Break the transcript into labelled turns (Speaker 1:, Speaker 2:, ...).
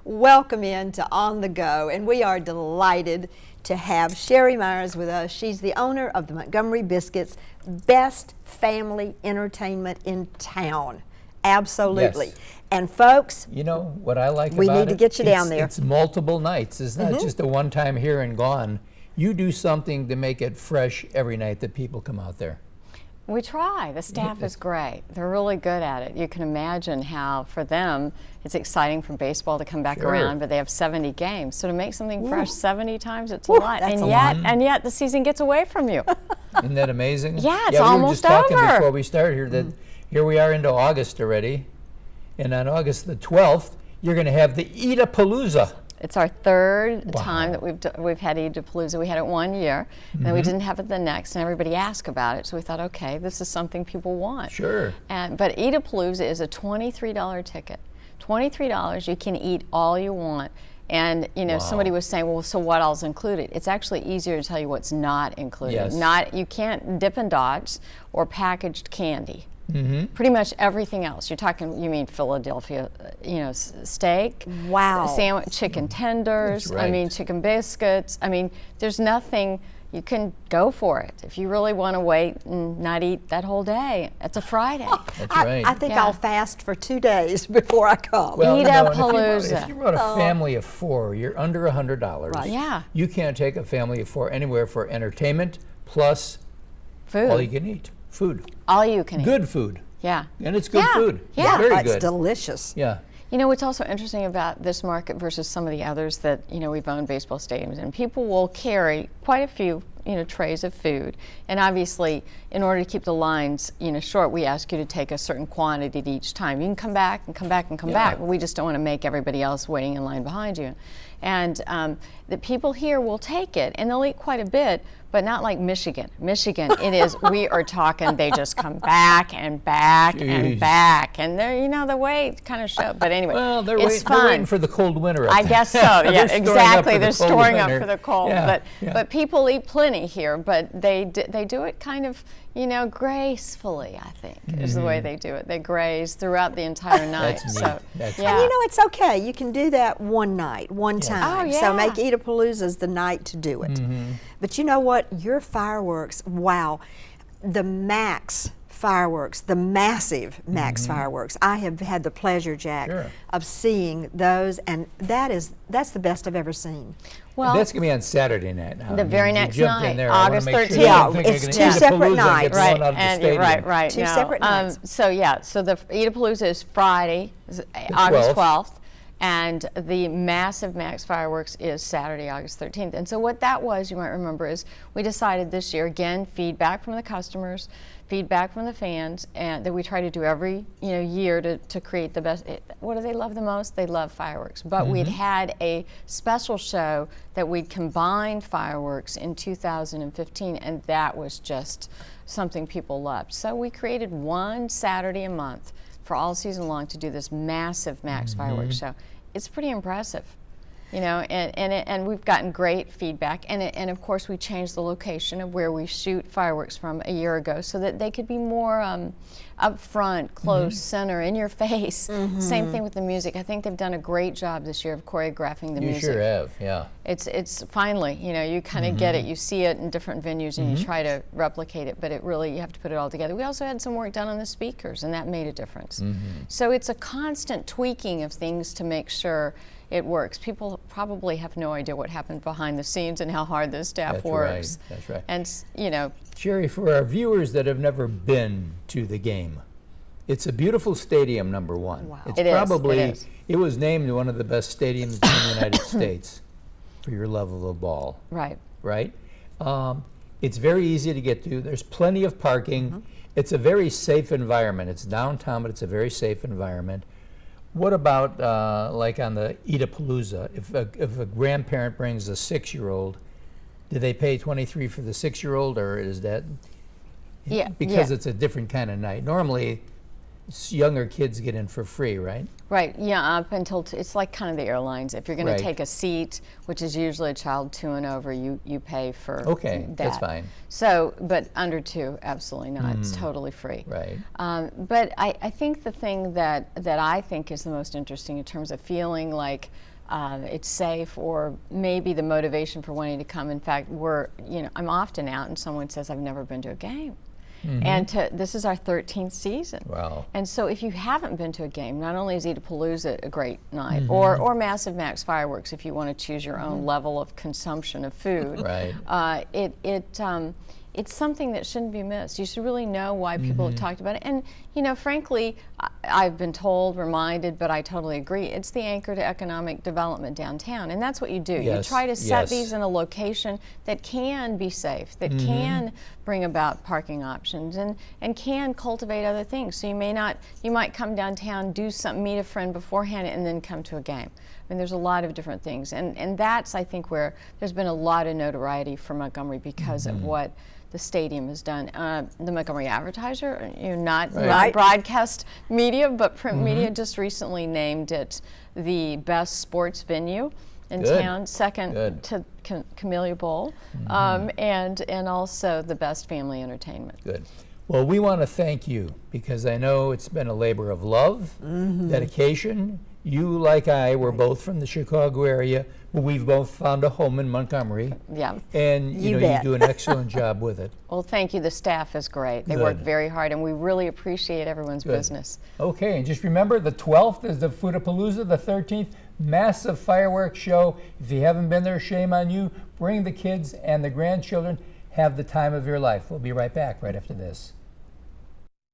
Speaker 1: welcome in to On the Go, and we are delighted to have Sherrie Myers with us. She's the owner of the Montgomery Biscuits, best family entertainment in town. Absolutely.
Speaker 2: Yes.
Speaker 1: And folks,
Speaker 2: you know what I like
Speaker 1: we
Speaker 2: about
Speaker 1: need to get you down there.
Speaker 2: It's multiple nights. It's not just a one-time here and gone. You do something to make it fresh every night that people come out there.
Speaker 3: We try. The staff is great. They're really good at it. You can imagine how, for them, it's exciting for baseball to come back around, but they have 70 games. So to make something fresh 70 times, it's a lot. And yet the season gets away from you.
Speaker 2: Isn't that amazing?
Speaker 3: Yeah, it's almost over.
Speaker 2: We were just talking before we started here that here we are into August already. And on August the 12th, you're going to have the Eat-A-Palooza.
Speaker 3: It's our third time that we've had Eat-A-Palooza. We had it 1 year, and then we didn't have it the next, and everybody asked about it, so we thought, okay, this is something people want.
Speaker 2: Sure.
Speaker 3: But Eat-A-Palooza is a $23 ticket. $23, you can eat all you want. And you know, somebody was saying, well, so what else is included? It's actually easier to tell you what's not included.
Speaker 2: Yes.
Speaker 3: You can't Dippin' Dots or packaged candy. Pretty much everything else. You mean Philadelphia, steak, sandwich, chicken tenders,
Speaker 2: That's right.
Speaker 3: I mean chicken biscuits. I mean, there's nothing, you can go for it. If you really want to wait and not eat that whole day, it's a Friday.
Speaker 2: That's right.
Speaker 1: I think I'll fast for 2 days before I come.
Speaker 3: Well, Eat-A-Palooza.
Speaker 2: If you brought a family of 4, you're under $100.
Speaker 1: Right.
Speaker 3: Yeah.
Speaker 2: You can't take a family of 4 anywhere for entertainment plus
Speaker 3: Food.
Speaker 2: all you can eat. Food.
Speaker 3: All you can eat.
Speaker 2: Good food.
Speaker 3: Yeah.
Speaker 2: And it's good food.
Speaker 3: Yeah.
Speaker 2: It's very
Speaker 1: It's
Speaker 2: good.
Speaker 1: delicious.
Speaker 2: Yeah.
Speaker 3: You know what's also interesting about this market versus some of the others that we've owned baseball stadiums, and people will carry quite a few trays of food, and obviously in order to keep the lines short, we ask you to take a certain quantity at each time. You can come back and come back and come back, but we just don't want to make everybody else waiting in line behind you. And the people here will take it, and they'll eat quite a bit, but not like Michigan. Michigan, it is, we are talking, they just come back and back and back, and they're, the weight kind of show. But anyway,
Speaker 2: well, they're
Speaker 3: it's
Speaker 2: waiting for the cold winter.
Speaker 3: I guess so. Yeah, exactly. They're storing up for the cold.
Speaker 2: Yeah,
Speaker 3: but people eat plenty here, but they do it kind of gracefully, I think, is the way they do it. They graze throughout the entire night.
Speaker 2: That's
Speaker 3: so
Speaker 2: neat.
Speaker 1: And it's okay. You can do that one night, one time.
Speaker 3: Oh, yeah.
Speaker 1: So make Eat-A-Palooza the night to do it. But you know what? Your fireworks, wow. The Max fireworks, the massive Max fireworks. I have had the pleasure, Jack, of seeing those, and that's the best I've ever seen.
Speaker 2: Well, that's going to be on Saturday night. Now.
Speaker 3: The very next night, August 13th.
Speaker 1: Yeah, it's 2 separate nights.
Speaker 3: Right, and right.
Speaker 1: 2 separate nights.
Speaker 3: So the Eat-A-Palooza is Friday, August 12th. And the massive Max fireworks is Saturday, August 13th. And so what that was, you might remember, is we decided this year, again, feedback from the customers, feedback from the fans, and that we try to do every year to create the best. What do they love the most? They love fireworks. But we'd had a special show that we'd combined fireworks in 2015, and that was just something people loved. So we created one Saturday a month for all season long to do this massive Max fireworks show. It's pretty impressive, and we've gotten great feedback. And of course, we changed the location of where we shoot fireworks from a year ago so that they could be more up front, close, center, in your face. Same thing with the music. I think they've done a great job this year of choreographing the music.
Speaker 2: You sure have, yeah.
Speaker 3: It's finally, you kind of get it. You see it in different venues and you try to replicate it, but you have to put it all together. We also had some work done on the speakers, and that made a difference. So it's a constant tweaking of things to make sure it works. People probably have no idea what happened behind the scenes and how hard the staff works.
Speaker 2: That's right.
Speaker 3: And
Speaker 2: Sherrie, for our viewers that have never been to the game, it's a beautiful stadium, number one.
Speaker 1: Wow.
Speaker 2: It was named one of the best stadiums in the United States for your level of ball.
Speaker 3: Right.
Speaker 2: Right? It's very easy to get to. There's plenty of parking. It's a very safe environment. It's downtown, but it's a very safe environment. What about like on the Eat-A-Palooza? If a grandparent brings a 6-year-old, do they pay $23 for the 6-year-old, or is that because it's a different kind of night? Normally, younger kids get in for free, right?
Speaker 3: Right, yeah, up until, it's like kind of the airlines. If you're going
Speaker 2: Right.
Speaker 3: to take a seat, which is usually a child 2 and over, you pay for
Speaker 2: Okay,
Speaker 3: that.
Speaker 2: that's fine.
Speaker 3: So, but under 2, absolutely not. It's totally free.
Speaker 2: Right.
Speaker 3: But I think the thing that I think is the most interesting in terms of feeling like it's safe, or maybe the motivation for wanting to come. In fact, I'm often out and someone says, I've never been to a game. And this is our 13th season.
Speaker 2: Wow.
Speaker 3: And so if you haven't been to a game, not only is Eat-A-Palooza a great night, or Massive Max Fireworks if you want to choose your own level of consumption of food.
Speaker 2: Right.
Speaker 3: It's something that shouldn't be missed. You should really know why people have talked about it. And, frankly, I've been told, reminded, but I totally agree, it's the anchor to economic development downtown. And that's what you do.
Speaker 2: Yes,
Speaker 3: You try to set
Speaker 2: yes.
Speaker 3: these in a location that can be safe, that can bring about parking options, and can cultivate other things. So you might come downtown, do something, meet a friend beforehand, and then come to a game. I mean, there's a lot of different things. And that's, I think, where there's been a lot of notoriety for Montgomery because of what the stadium has done. The Montgomery Advertiser, not broadcast media, but print media, just recently named it the best sports venue in town, second to Camellia Bowl, and also the best family entertainment.
Speaker 2: Good. Well, we want to thank you because I know it's been a labor of love, dedication. You, like I, were both from the Chicago area, but we've both found a home in Montgomery.
Speaker 3: Yeah.
Speaker 2: And you do an excellent job with it.
Speaker 3: Well, thank you. The staff is great. They work very hard, and we really appreciate everyone's business.
Speaker 2: Okay, and just remember, the 12th is the Food-A-Palooza, the 13th, massive fireworks show. If you haven't been there, shame on you. Bring the kids and the grandchildren. Have the time of your life. We'll be right back right after this.